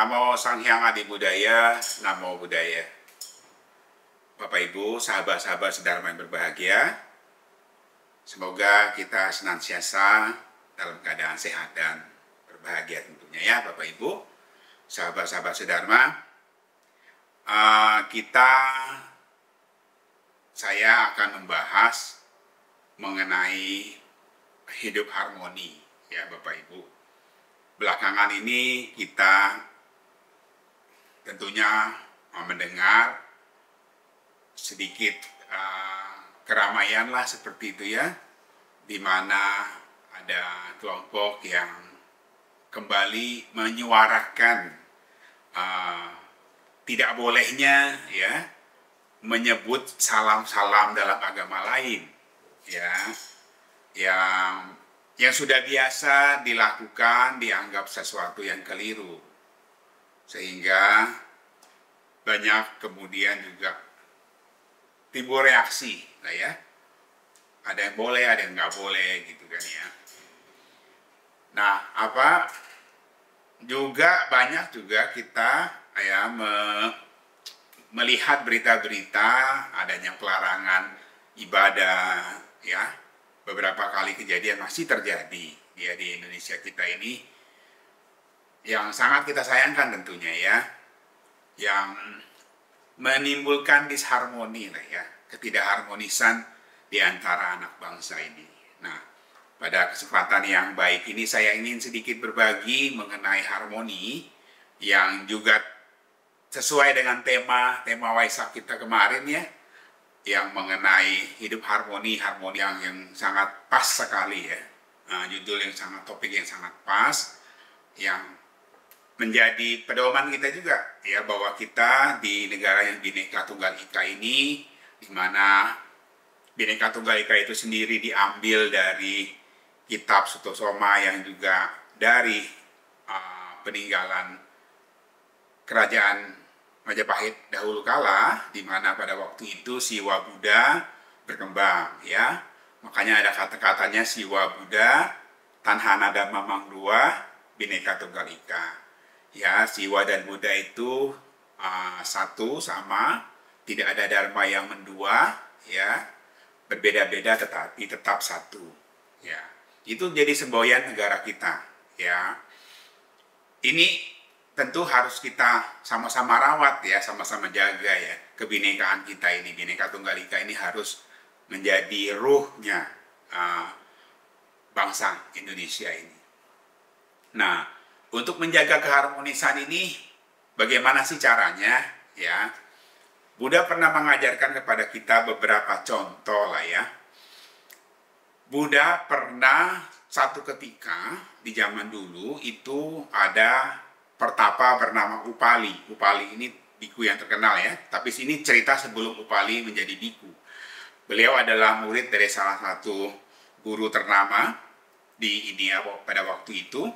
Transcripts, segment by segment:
Namo Sang Hyang Adi Budaya, Namo Buddhaya. Bapak Ibu, sahabat-sahabat sedharma yang berbahagia, semoga kita senantiasa dalam keadaan sehat dan berbahagia tentunya ya Bapak Ibu, sahabat-sahabat sedharma. Saya akan membahas mengenai hidup harmoni ya Bapak Ibu. Belakangan ini kita tentunya mendengar sedikit keramaian lah seperti itu ya, di mana ada kelompok yang kembali menyuarakan tidak bolehnya ya menyebut salam-salam dalam agama lain ya, yang sudah biasa dilakukan dianggap sesuatu yang keliru, sehingga banyak kemudian juga timbul reaksi lah ya, ada yang boleh ada yang nggak boleh gitu kan ya. Nah juga banyak juga kita ya melihat berita-berita adanya pelarangan ibadah ya. Beberapa kali kejadian masih terjadi ya di Indonesia kita ini, yang sangat kita sayangkan tentunya ya, yang menimbulkan disharmoni lah ya, ketidakharmonisan di antara anak bangsa ini. Nah, pada kesempatan yang baik ini saya ingin sedikit berbagi mengenai harmoni yang juga sesuai dengan tema Waisak kita kemarin ya, yang mengenai hidup harmoni yang sangat pas sekali ya, judul yang sangat, topik yang sangat pas, yang menjadi pedoman kita juga ya, bahwa kita di negara yang Bhinneka Tunggal Ika ini, di mana Bhinneka Tunggal Ika itu sendiri diambil dari kitab Sutosoma yang juga dari peninggalan kerajaan Majapahit dahulu kala, di mana pada waktu itu Siwa Buddha berkembang ya. Makanya ada kata-katanya Siwa Buddha, Tanhana Dhamma Mangdua, Bhinneka Tunggal Ika. Ya, Siwa dan Buddha itu satu, sama, tidak ada dharma yang mendua ya, berbeda-beda tetapi tetap satu ya. Itu jadi semboyan negara kita ya. Ini tentu harus kita sama-sama rawat ya, sama-sama jaga ya, kebinekaan kita ini, Bhinneka Tunggal Ika ini harus menjadi ruhnya bangsa Indonesia ini. Nah, untuk menjaga keharmonisan ini bagaimana sih caranya ya? Buddha pernah mengajarkan kepada kita beberapa contoh lah ya. Buddha pernah satu ketika di zaman dulu itu ada pertapa bernama Upali. Upali ini biku yang terkenal ya, tapi sini cerita sebelum Upali menjadi biku. Beliau adalah murid dari salah satu guru ternama di India pada waktu itu.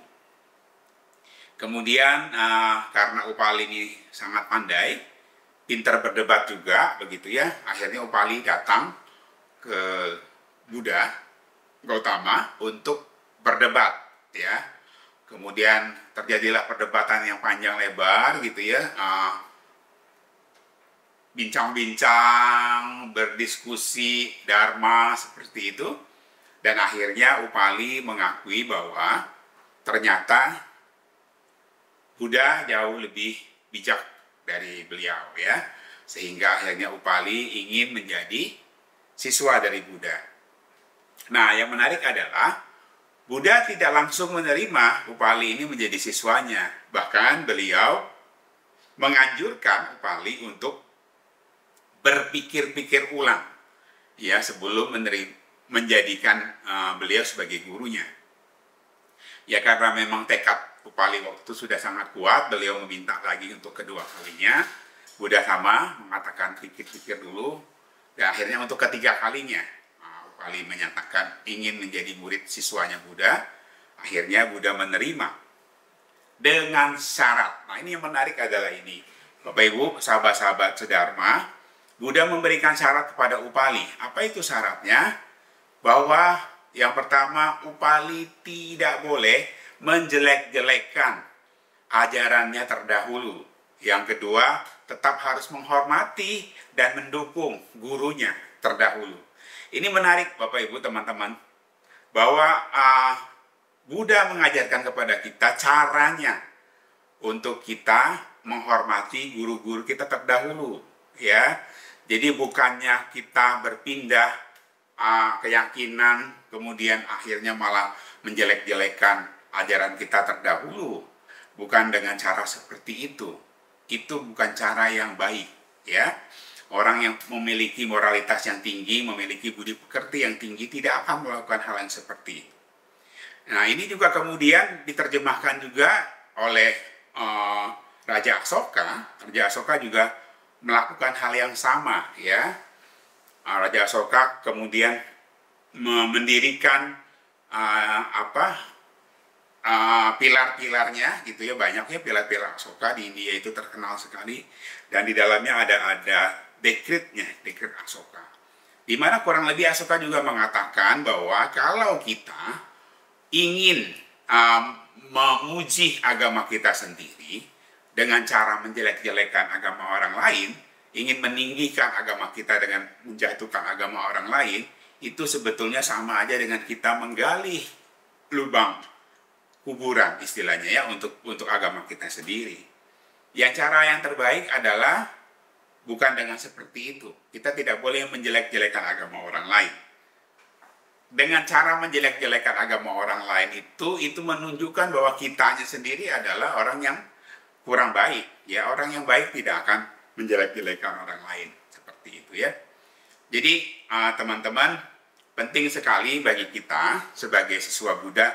Kemudian karena Upali ini sangat pandai, pintar berdebat juga begitu ya, akhirnya Upali datang ke Buddha Gautama untuk berdebat ya. Kemudian terjadilah perdebatan yang panjang lebar gitu ya, bincang-bincang, berdiskusi dharma seperti itu, dan akhirnya Upali mengakui bahwa ternyata Buddha jauh lebih bijak dari beliau ya, sehingga akhirnya Upali ingin menjadi siswa dari Buddha. Nah, yang menarik adalah Buddha tidak langsung menerima Upali ini menjadi siswanya. Bahkan beliau menganjurkan Upali untuk berpikir-pikir ulang ya sebelum menjadikan beliau sebagai gurunya. Ya karena memang tekad Upali waktu itu sudah sangat kuat, beliau meminta lagi untuk kedua kalinya. Buddha sama mengatakan pikir-pikir dulu, dan akhirnya untuk ketiga kalinya Upali menyatakan ingin menjadi murid siswanya Buddha. Akhirnya Buddha menerima dengan syarat. Nah, ini yang menarik adalah ini, Bapak Ibu, sahabat-sahabat sedharma, Buddha memberikan syarat kepada Upali. Apa itu syaratnya? Bahwa yang pertama, Upali tidak boleh menjelek-jelekan ajarannya terdahulu. Yang kedua, tetap harus menghormati dan mendukung gurunya terdahulu. Ini menarik Bapak Ibu teman-teman, bahwa Buddha mengajarkan kepada kita caranya untuk kita menghormati guru-guru kita terdahulu, ya. Jadi bukannya kita berpindah keyakinan, kemudian akhirnya malah menjelek-jelekan ajaran kita terdahulu. Bukan dengan cara seperti itu. Itu bukan cara yang baik, ya. Orang yang memiliki moralitas yang tinggi, memiliki budi pekerti yang tinggi, tidak akan melakukan hal yang seperti itu. Nah, ini juga kemudian diterjemahkan juga oleh Raja Asoka. Raja Asoka juga melakukan hal yang sama, ya. Raja Asoka kemudian mendirikan pilar-pilarnya, gitu ya, banyaknya pilar-pilar Asoka di India itu terkenal sekali, dan di dalamnya ada dekretnya, dekret Asoka. Di mana kurang lebih Asoka juga mengatakan bahwa kalau kita ingin memuji agama kita sendiri dengan cara menjelek-jelekan agama orang lain, ingin meninggikan agama kita dengan menjatuhkan agama orang lain, itu sebetulnya sama aja dengan kita menggali lubang kuburan istilahnya, ya, untuk agama kita sendiri. Yang cara yang terbaik adalah bukan dengan seperti itu. Kita tidak boleh menjelek-jelekan agama orang lain. Dengan cara menjelek-jelekan agama orang lain itu menunjukkan bahwa kitanya sendiri adalah orang yang kurang baik. Ya, orang yang baik tidak akan menjelek-jelekan orang lain seperti itu, ya. Jadi teman-teman, penting sekali bagi kita sebagai siswa Buddha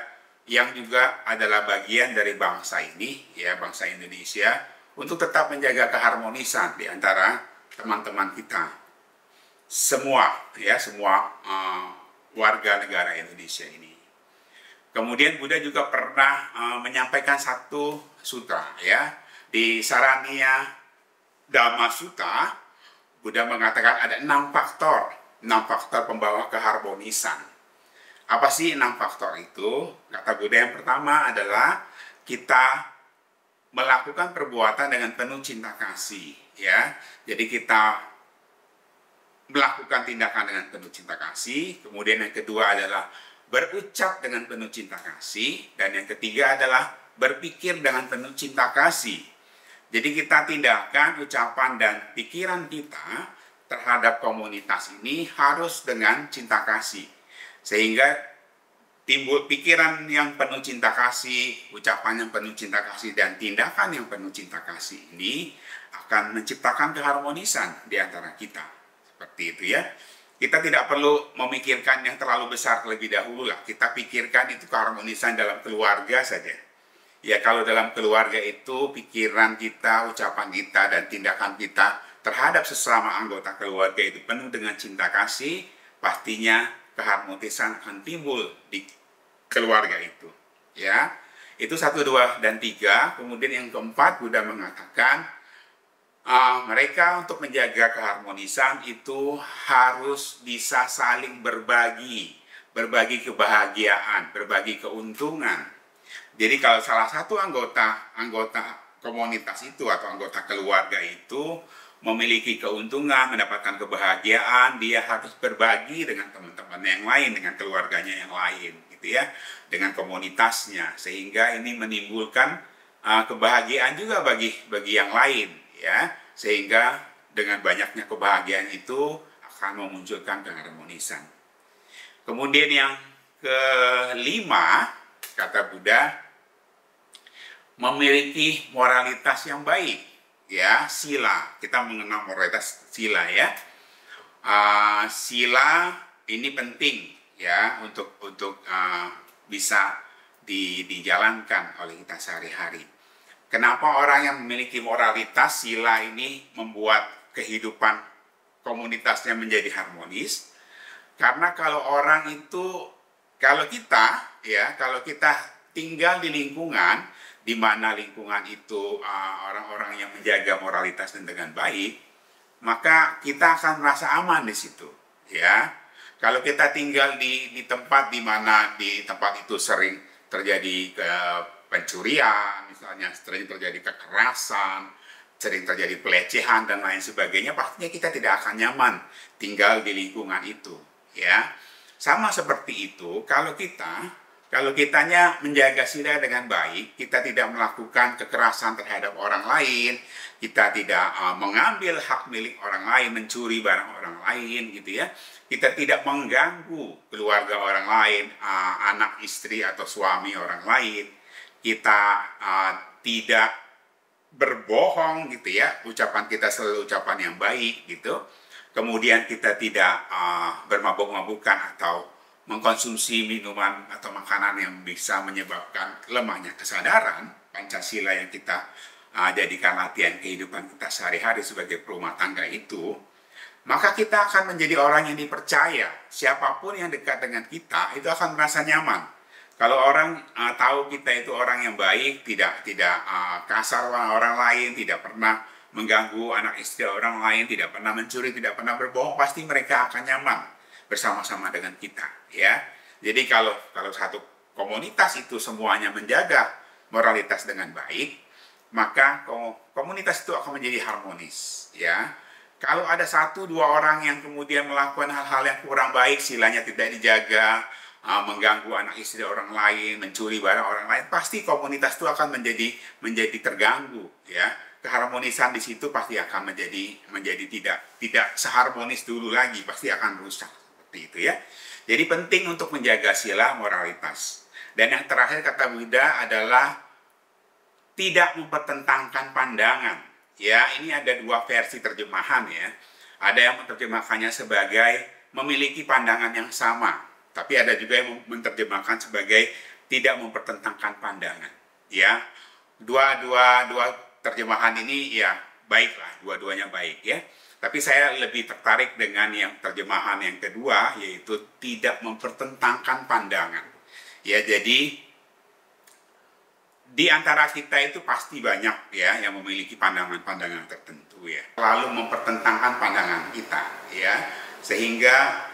yang juga adalah bagian dari bangsa ini, ya, bangsa Indonesia, untuk tetap menjaga keharmonisan di antara teman-teman kita semua, ya, semua warga negara Indonesia ini. Kemudian Buddha juga pernah menyampaikan satu sutra, ya, di Saraniya Dhamma Sutta. Buddha mengatakan ada 6 faktor pembawa keharmonisan. Apa sih 6 faktor itu? Kata Buddha, yang pertama adalah kita melakukan perbuatan dengan penuh cinta kasih, ya. Jadi kita melakukan tindakan dengan penuh cinta kasih. Kemudian yang kedua adalah berucap dengan penuh cinta kasih, dan yang ketiga adalah berpikir dengan penuh cinta kasih. Jadi kita tindakan, ucapan, dan pikiran kita terhadap komunitas ini harus dengan cinta kasih, sehingga timbul pikiran yang penuh cinta kasih, ucapan yang penuh cinta kasih, dan tindakan yang penuh cinta kasih ini akan menciptakan keharmonisan di antara kita. Seperti itu, ya. Kita tidak perlu memikirkan yang terlalu besar terlebih dahulu lah. Kita pikirkan itu keharmonisan dalam keluarga saja. Ya, kalau dalam keluarga itu pikiran kita, ucapan kita, dan tindakan kita terhadap sesama anggota keluarga itu penuh dengan cinta kasih, pastinya keharmonisan akan timbul di keluarga itu, ya. Itu 1, 2, dan 3. Kemudian yang keempat, Buddha mengatakan mereka untuk menjaga keharmonisan itu harus bisa saling berbagi kebahagiaan, berbagi keuntungan. Jadi kalau salah satu anggota komunitas itu atau anggota keluarga itu memiliki keuntungan, mendapatkan kebahagiaan, dia harus berbagi dengan teman-teman yang lain, dengan keluarganya yang lain, gitu, ya, dengan komunitasnya, sehingga ini menimbulkan kebahagiaan juga bagi yang lain, ya, sehingga dengan banyaknya kebahagiaan itu akan memunculkan keharmonisan. Kemudian yang kelima, kata Buddha, memiliki moralitas yang baik, ya, sila. Kita mengenal moralitas sila, ya. Sila ini penting, ya, untuk bisa dijalankan oleh kita sehari-hari. Kenapa orang yang memiliki moralitas sila ini membuat kehidupan komunitasnya menjadi harmonis? Karena kalau kita tinggal di lingkungan di mana lingkungan itu orang-orang yang menjaga moralitas dan dengan baik, maka kita akan merasa aman di situ, ya. Kalau kita tinggal di tempat di mana di tempat itu sering terjadi pencurian, misalnya sering terjadi kekerasan, sering terjadi pelecehan dan lain sebagainya, pastinya kita tidak akan nyaman tinggal di lingkungan itu, ya. Sama seperti itu, kalau kitanya menjaga sila dengan baik, kita tidak melakukan kekerasan terhadap orang lain, kita tidak mengambil hak milik orang lain, mencuri barang orang lain, gitu ya. Kita tidak mengganggu keluarga orang lain, anak istri atau suami orang lain. Kita tidak berbohong, gitu ya. Ucapan kita selalu ucapan yang baik, gitu. Kemudian kita tidak bermabuk-mabukan atau mengkonsumsi minuman atau makanan yang bisa menyebabkan lemahnya kesadaran Pancasila yang kita jadikan latihan kehidupan kita sehari-hari sebagai rumah tangga itu, maka kita akan menjadi orang yang dipercaya. Siapapun yang dekat dengan kita itu akan merasa nyaman. Kalau orang tahu kita itu orang yang baik, tidak kasar orang lain, tidak pernah mengganggu anak istri orang lain, tidak pernah mencuri, tidak pernah berbohong, pasti mereka akan nyaman bersama-sama dengan kita, ya. Jadi kalau satu komunitas itu semuanya menjaga moralitas dengan baik, maka komunitas itu akan menjadi harmonis, ya. Kalau ada 1-2 orang yang kemudian melakukan hal-hal yang kurang baik, silanya tidak dijaga, mengganggu anak istri orang lain, mencuri barang orang lain, pasti komunitas itu akan menjadi terganggu, ya. Keharmonisan di situ pasti akan menjadi tidak seharmonis dulu lagi, pasti akan rusak seperti itu, ya. Jadi penting untuk menjaga sila moralitas. Dan yang terakhir kata Buddha adalah tidak mempertentangkan pandangan. Ya, ini ada 2 versi terjemahan, ya. Ada yang menerjemahkannya sebagai memiliki pandangan yang sama, tapi ada juga yang menerjemahkan sebagai tidak mempertentangkan pandangan. Ya, dua terjemahan ini ya baiklah, dua-duanya baik, ya. Tapi saya lebih tertarik dengan yang terjemahan yang kedua, yaitu tidak mempertentangkan pandangan. Ya, jadi di antara kita itu pasti banyak, ya, yang memiliki pandangan-pandangan tertentu, ya. Lalu mempertentangkan pandangan kita, ya, sehingga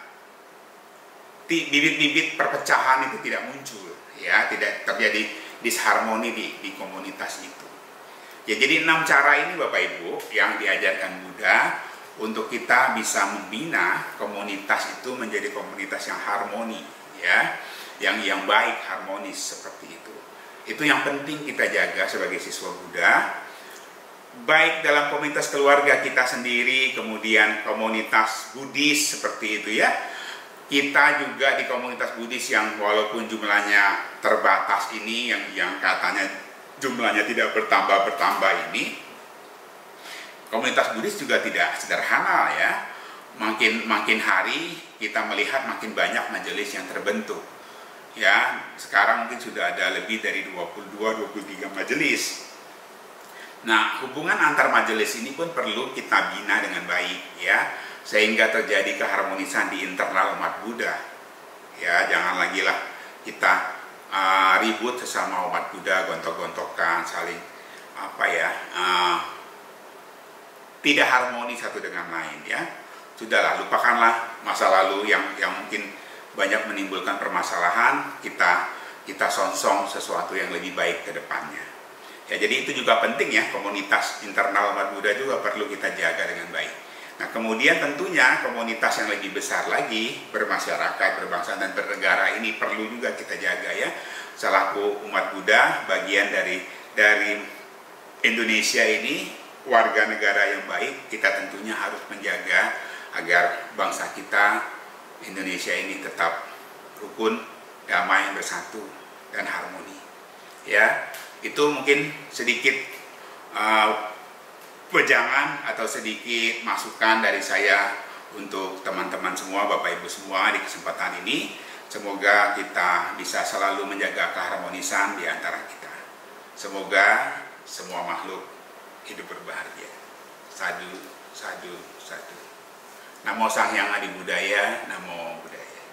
bibit-bibit perpecahan itu tidak muncul, ya, tidak terjadi disharmoni di komunitas itu. Ya, jadi 6 cara ini Bapak Ibu yang diajarkan Buddha untuk kita bisa membina komunitas itu menjadi komunitas yang harmoni, ya, yang baik, harmonis seperti itu. Itu yang penting kita jaga sebagai siswa Buddha, baik dalam komunitas keluarga kita sendiri, kemudian komunitas Buddhis seperti itu, ya. Kita juga di komunitas Buddhis yang walaupun jumlahnya terbatas ini, yang katanya jumlahnya tidak bertambah ini, komunitas Buddhis juga tidak sederhana, ya. Makin hari kita melihat makin banyak majelis yang terbentuk. Ya, sekarang mungkin sudah ada lebih dari 22-23 majelis. Nah, hubungan antar majelis ini pun perlu kita bina dengan baik, ya, sehingga terjadi keharmonisan di internal umat Buddha. Ya, jangan lagi lah kita ribut sesama umat Buddha, gontok-gontokan, saling tidak harmoni satu dengan lain, ya. Sudahlah, lupakanlah masa lalu yang mungkin banyak menimbulkan permasalahan, kita songsong sesuatu yang lebih baik ke depannya. Ya, jadi itu juga penting, ya, komunitas internal umat Buddha juga perlu kita jaga dengan baik. Nah, kemudian tentunya komunitas yang lebih besar lagi, bermasyarakat, berbangsa dan bernegara ini perlu juga kita jaga, ya. Selaku umat Buddha, bagian dari Indonesia ini, warga negara yang baik, kita tentunya harus menjaga agar bangsa kita Indonesia ini tetap rukun, damai, bersatu, dan harmoni. Ya, itu mungkin sedikit wejangan atau sedikit masukan dari saya untuk teman-teman semua, Bapak Ibu semua di kesempatan ini. Semoga kita bisa selalu menjaga keharmonisan di antara kita. Semoga semua makhluk hidup berbahagia. Sadu, sadu, sadu. Namo Sang Hyang Adi Budaya, Namo Buddhaya.